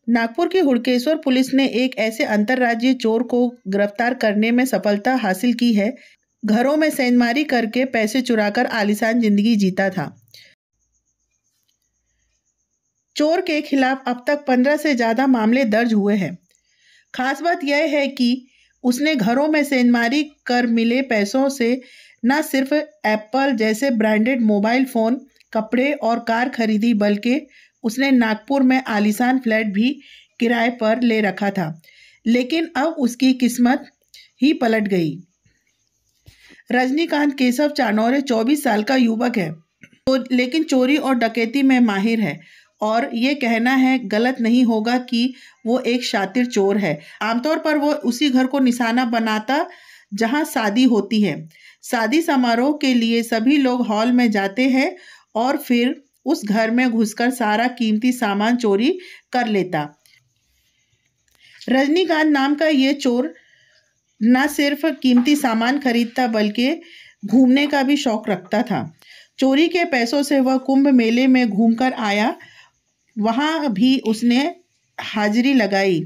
नागपुर की हुड़केश्वर पुलिस ने एक ऐसे अंतर्राज्यीय चोर को गिरफ्तार करने में सफलता हासिल की है। घरों में सेंधमारी करके पैसे चुराकर आलीशान जिंदगी जीता था। चोर के खिलाफ अब तक 15 से ज्यादा मामले दर्ज हुए हैं। खास बात यह है कि उसने घरों में सेंधमारी कर मिले पैसों से न सिर्फ एप्पल जैसे ब्रांडेड मोबाइल फोन, कपड़े और कार खरीदी, बल्कि उसने नागपुर में आलीशान फ्लैट भी किराए पर ले रखा था। लेकिन अब उसकी किस्मत ही पलट गई। रजनीकांत केशव चानोरे 24 साल का युवक है, लेकिन चोरी और डकैती में माहिर है और ये कहना है गलत नहीं होगा कि वो एक शातिर चोर है। आमतौर पर वो उसी घर को निशाना बनाता जहां शादी होती है। शादी समारोह के लिए सभी लोग हॉल में जाते हैं और फिर उस घर में घुसकर सारा कीमती सामान चोरी कर लेता। रजनीकांत नाम का ये चोर न सिर्फ कीमती सामान खरीदता बल्कि घूमने का भी शौक रखता था। चोरी के पैसों से वह कुंभ मेले में घूमकर आया, वहां भी उसने हाजिरी लगाई।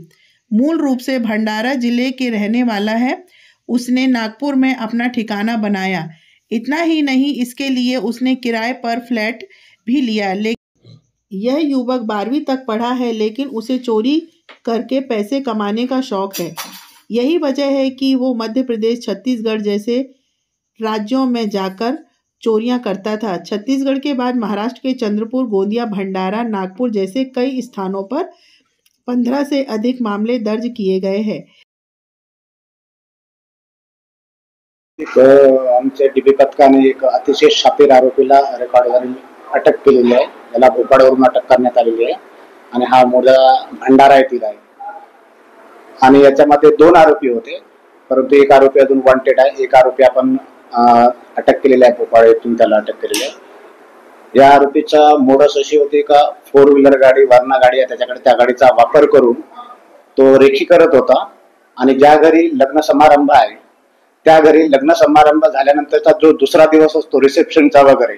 मूल रूप से भंडारा जिले के रहने वाला है। उसने नागपुर में अपना ठिकाना बनाया। इतना ही नहीं, इसके लिए उसने किराए पर फ्लैट भी लिया। लेकिन यह युवक 12वीं तक पढ़ा है, लेकिन उसे चोरी करके पैसे कमाने का शौक है। यही वजह है कि वो मध्य प्रदेश, छत्तीसगढ़ जैसे राज्यों में जाकर चोरियां करता था। छत्तीसगढ़ के बाद महाराष्ट्र के चंद्रपुर, गोंदिया, भंडारा, नागपुर जैसे कई स्थानों पर 15 से अधिक मामले दर्ज किए गए हैं। आमच्या डीबी पथकाने एक अतिशय शातिर आरोपीला रेकॉर्डवरील अटक केलेली आहे। त्याला भोपाळवरून अटक करण्यात आलेली आहे आणि हा मूळचा भंडारा येथील आहे आणि याच्यामध्ये 2 आरोपी होते, परंतु एक आरोपी अजून वॉन्टेड आहे। एक आरोपी आपण अटक केलेला आहे, भोपाळ येथून त्याला अटक केलेली आहे। या आरोपीचा मोडस अशी होती का 4 व्हीलर गाडी, वर्ना गाडी आहे त्याच्याकडे, त्या गाडीचा वापर करून तो रेखी करत होता आणि ज्या घरी लग्न समारंभ आहे त्या घरी लग्न समारंभ झाल्यानंतरचा जो दुसरा दिवस असतो रिसेप्शनचा वगैरे,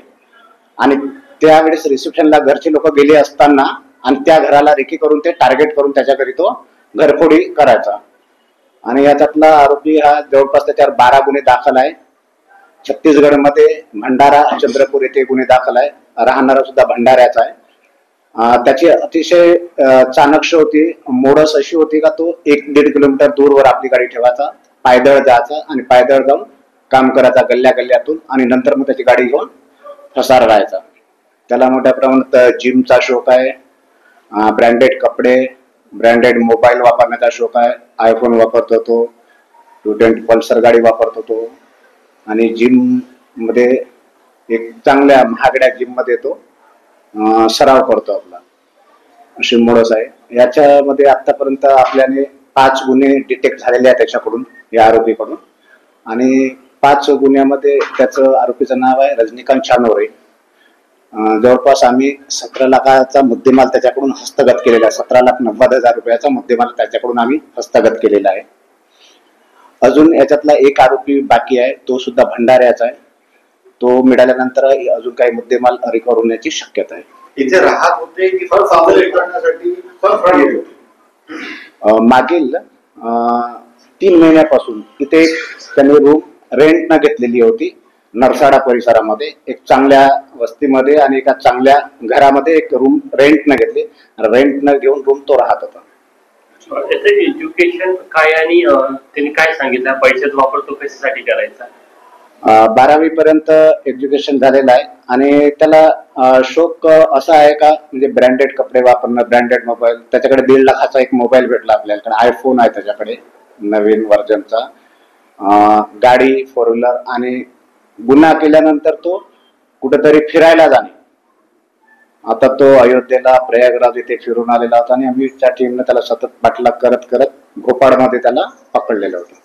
आणि त्यावेळेस रिसेप्शनला घरचे लोक गेले असताना आणि त्या घराला रेकी करून ते टार्गेट करून त्याच्या घरी तो घरफोडी करायचा। आणि याच्यातला आरोपी हा जवळपास त्याच्यावर 12 गुन्हे दाखल आहे। छत्तीसगड मध्ये भंडारा, चंद्रपूर येथे गुन्हे दाखल आहे। राहणारा सुद्धा भंडाऱ्याचा आहे। त्याची अतिशय चाणक्य होती, मोडस अशी होती का तो 1-1.5 किलोमीटर दूरवर आपली गाडी ठेवायचा, पायदळ जायचा आणि पायदळ जाऊन काम करायचा गल्ल्या गल्ल्यातून, आणि नंतर मग त्याची गाडी घेऊन फसार राहायचा। त्याला मोठ्या प्रमाणात जिमचा शौक आहे, ब्रँडेड कपडे, ब्रँडेड मोबाईल वापरण्याचा शौक आहे। आयफोन वापरतो तो, 220 पल्सर गाडी वापरतो तो, आणि जिम मध्ये एक चांगल्या महागड्या जिम मध्ये तो सराव करतो आपला, अशी मोडस आहे। याच्यामध्ये आतापर्यंत आपल्याने 5 गुन्हे डिटेक्ट झालेले आहेत त्याच्याकडून, या आरोपीकडून, आणि 5 गुन्ह्यामध्ये त्याचं आरोपीचं नाव आहे रजनीकांत चानोरे। जवळपास आम्ही 17 लाखाचा मुद्देमाल त्याच्याकडून हस्तगत केलेला आहे। 17,90,000 रुपयाचा मुद्देमाल त्याच्याकडून आम्ही हस्तगत केलेला आहे। अजून याच्यातला एक आरोपी बाकी आहे, तो सुद्धा भंडाऱ्याचा आहे। तो मिळाल्यानंतर अजून काही मुद्देमाल रिकव्हर होण्याची शक्यता आहे। इथे राहत होते की फक्त सावली करण्यासाठी फक्त येत होते? मागील 3 महिन्यापासून इथे त्यांनी रूम रेंट न घेतलेली होती नरसाडा परिसरामध्ये, एक चांगल्या वस्तीमध्ये आणि एका चांगल्या घरामध्ये एक रूम रेंट न घेतली, रेंट न घेऊन रूम तो राहत होता। त्याचं एज्युकेशन काय आणि त्यांनी काय सांगितलं, पैशाचा वापर तो कशासाठी करायचा? 12वी पर्यंत एज्युकेशन झालेलं आहे आणि त्याला शौक असा आहे का म्हणजे ब्रँडेड कपडे वापरणं, ब्रँडेड मोबाईल। त्याच्याकडे 1.5 लाखाचा एक मोबाईल भेटला आपल्याकडे, आयफोन आहे त्याच्याकडे नवीन व्हर्जनचा, गाडी 4 व्हीलर, आणि गुन्हा केल्यानंतर तो कुठेतरी फिरायला जाणे। आता तो अयोध्येला, प्रयागराज इथे फिरून आलेला होता आणि आम्ही त्या टीमने त्याला सतत पाठलाग करत करत भोपाळमध्ये त्याला पकडलेलं होतं।